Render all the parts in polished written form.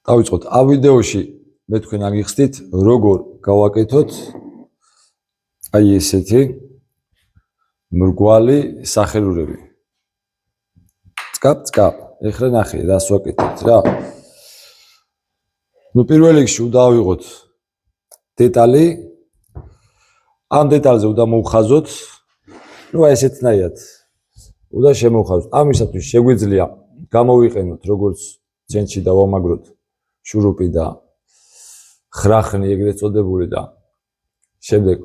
დავიწყოთ ამ ვიდეოში მე თქვენ აგიხსნით როგორ გავაკეთოთ აი ესეთი მრგვალი სახელურები. წკაპ, ეხლა ნახე რას ვაკეთებთ რა. ნუ პირველ რიგში უნდა ავიღოთ დეტალი. ამ დეტალზე უნდა მოვხაზოთ. ნუ აი ესეთნაირად უნდა შემოვხაზოთ. ამისათვის შეგვიძლია გამოვიყენოთ როგორც ცენტრში დავამაგროთ შურუპი და ხრახნი ეგრეთ წოდებული და შემდეგ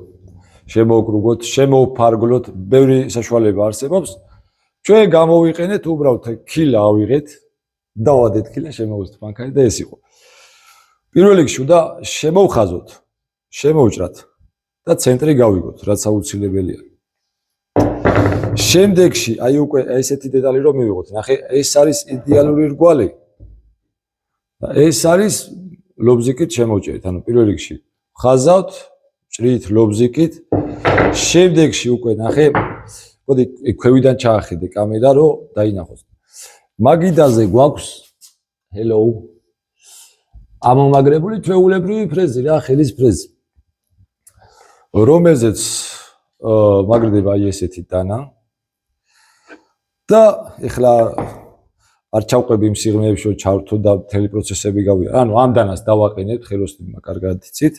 შემოვკრუგოთ, შემოვფარგლოთ, ბევრი საშუალება არსებობს. ჩვენ გამოვიყენეთ უბრალოდ ქილა ავიღეთ, დავადეთ ქილა, შემოვუწოთ მანქანა და ეს იყო. პირველ რიგში უნდა შემოვხაზოთ, შემოვჭრათ და ცენტრი გავიგოთ, რაც აუცილებელია. შემდეგში აი უკვე ესეთი დეტალი რომ მივიღოთ, ნახე, ეს არის იდეალური რგვალი. და ეს არის ლობზიკით შემოვჭერეთ, ანუ პირველ რიგში ხაზავთ, ჭრით ლობზიკით. შემდეგში უკვე ნახე, მოდი ქვევიდან ჩაახედე კამერა რომ დაინახოს. მაგიდაზე გვაქვს hello ამომაგრებული ჩვეულებრივი ფრეზი რა, ხელის ფრეზი. რომელზეც მაგრდება აი ესეთი დანა. და ეხლა არ ჩავყვები იმ სიღრმეებში რომ ჩავრთო და მთელი პროცესები გავია. ანუ ამ დანას დავაყენებთ, ხელოსნებმა კარგად იცით.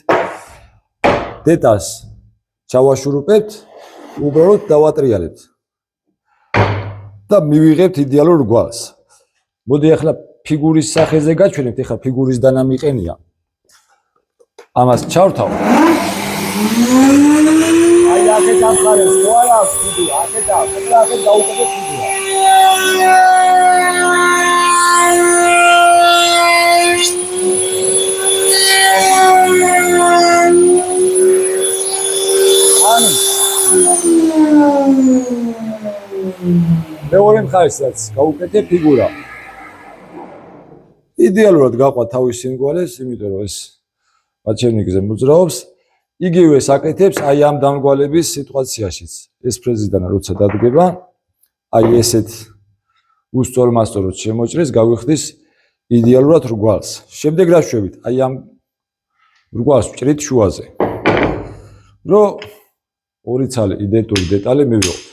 დეტალს ჩავაშურუპებთ, უბრალოდ დავატრიალებთ. და მივიღებთ იდეალურ რგვალს. მოდი ახლა ფიგურის სახეზე გაჩვენებთ, ახლა ფიგურის დანა მიყენია. ამას ჩავთავ. აი აქეთ ამხარებს, ხო არა აქვს ფიგურა, აქეთ დაუკეთეთ ფიგურა. მეორე მხარესაც გაუკეთე ფიგურა. იდეალურად გაყვა თავის სინგვალეს, იმიტომ რომ ეს მაჩერნიკზე მოძრაობს. იგივე საკეთებს აი ამ დამრგვალების სიტუაციაშიც. ეს ფრეზიდან როცა დადგება, აი ესეთ უსწორმასწოროდ შემოჭრეს, გავიხდის იდეალურად რგვალს. შემდეგ რა შვებით? აი ამ რგვალს ვჭრით შუაზე. რომ ორი ცალი იდენტური დეტალი მივიღოთ.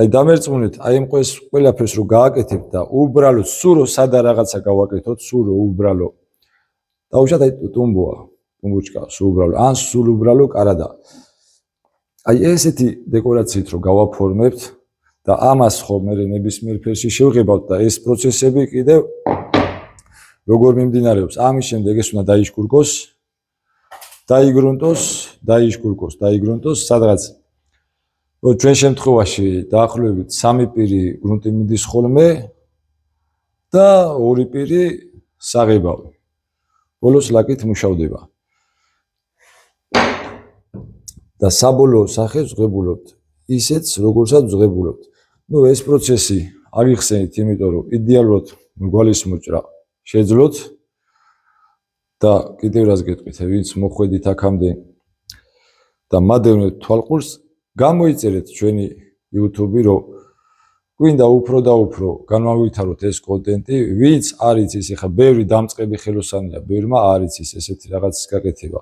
აი დამერწმუნეთ, აი ამ ყველაფერს რო გააკეთებთ და უბრალოდ სურო სადა რაღაცა გავაკეთოთ, სურო უბრალო. დაუშვათ აი ტუმბოა, ტუმბუჩკა, უბრალო, ან სულ უბრალო კარადა. აი ესეთი დეკორაციით რო გავაფორმებთ და ამას ხო მე ნებისმიერ ფერში შევღებავთ და ეს პროცესები კიდევ როგორ მიმდინარეობს. ამის შემდეგ ეს უნდა დაიშკურგოს, დაიგრუნტოს სადღაც ჩვენ შემთხვევაში დაახლოებით 3 პირი გრუნტი მიდის ხოლმე და 2 პირი საღებავი. ბოლოს ლაკით მუშავდება. და საბოლოო სახეს ვღებულობთ ისეც, როგორცაც ვღებულობთ. ნუ ეს პროცესი აღიხსენით, იმიტომ რომ იდეალურად მრგვალის მოჭრა შეძლოთ და კიდევ რას გეტყვით, ვინც მოხვედით აქამდე და მადევნეთ თვალყურს, გამოიწერეთ ჩვენი YouTube-ი, რომ გვინდა უფრო და უფრო განმავითაროთ ეს კონტენტი, ვინც არ იცის, ეხლა ბევრი დამწყები ხელოსანია, ბევრმა არ იცის ესეთი რაღაცის გაკეთება.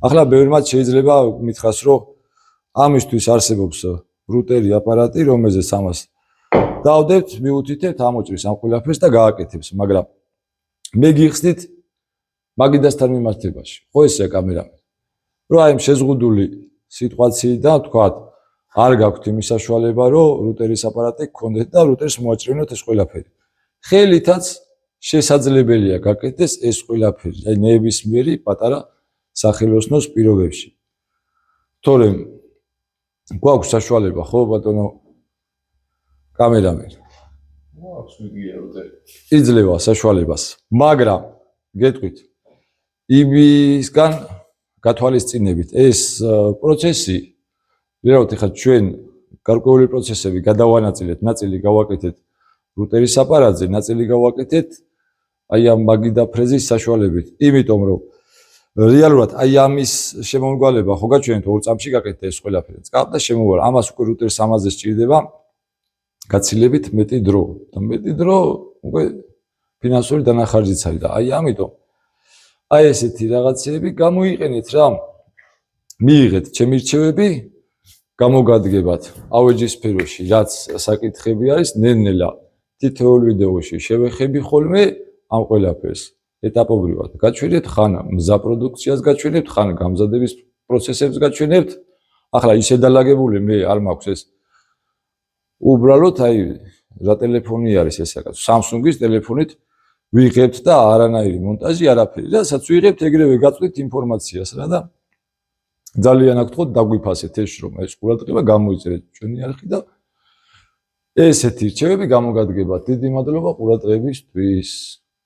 ახლა ბევრმა შეიძლება მითხრას, რომ ამისთვის არსებობს ბრუტერი აპარატი, რომელზეც ამას დავდებთ, მიუთითებთ, ამოჭრის ამ ყველაფერს და გააკეთებს, მაგრამ მე გიხსნით მაგიდასთან მიმართებაში. ხო ესეა კამერა. რომ აი შეზღუდული სიტუაციიდან თქვათ, არ გაქვთ იმის საშუალება, რომ რუტერის აპარატი გქონდეთ და რუტერს მოაჭრინოთ ეს ყველაფერი. ხელითაც შესაძლებელია გაკეთდეს ეს ყველაფერი, აი ნებისმიერი პატარა სახელოსნოს პირობებში. თორემ გვაქვს საშუალება, ხო ბატონო კამერამენ? გვაქვს მიგია რუტერი. იძლევა საშუალებას, მაგრამ გეტყვით იმისგან გათვალისწინებით ეს პროცესი რეალურად ეხლა ჩვენ გარკვეული პროცესები გადავანაწილეთ, ნაწილი გავაკეთეთ რუტერის აპარატზე, ნაწილი გავაკეთეთ აი ამ მაგიდა ფრეზის საშუალებით, იმიტომ რომ რეალურად აი ამის შემომგვალება ხო გაჩვენეთ 2 წამში გაკეთდა ეს ყველაფერი. წკაპ და შემოვალ. ამას უკვე რუტერს ამაზე სჭირდება გაცილებით მეტი დრო და მეტი დრო უკვე ფინანსური დანახარჯიც არის და აი ამიტომ აი ესეთი რაღაცები გამოიყენეთ რა. მიიღეთ ჩემი რჩევები, გამოგადგებათ ავეჯის სფეროში, რაც საკითხები არის, ნელ-ნელა თითოეულ ვიდეოში შევეხები ხოლმე ამ ყველაფერს. ეტაპობრივად გაჩვენებთ, ხან მზა პროდუქციას გაჩვენებთ, ხან გამზადების პროცესებს გაჩვენებთ. ახლა ისე დალაგებული მე არ მაქვს ეს. უბრალოდ აი რა ტელეფონი არის ეს რაღაც, Samsung-ის ტელეფონით ვიღებთ და არანაირი მონტაჟი არაფერი. რასაც ვიღებთ, ეგრევე გაწვით ინფორმაციას რა და ძალიან აქ თქო დაგვიფასეთ ეს რომ ეს ყურადღება გამოიწერეთ ჩვენი არხი და ესეთი რჩევები გამოგადგებათ. დიდი მადლობა ყურადღებისთვის.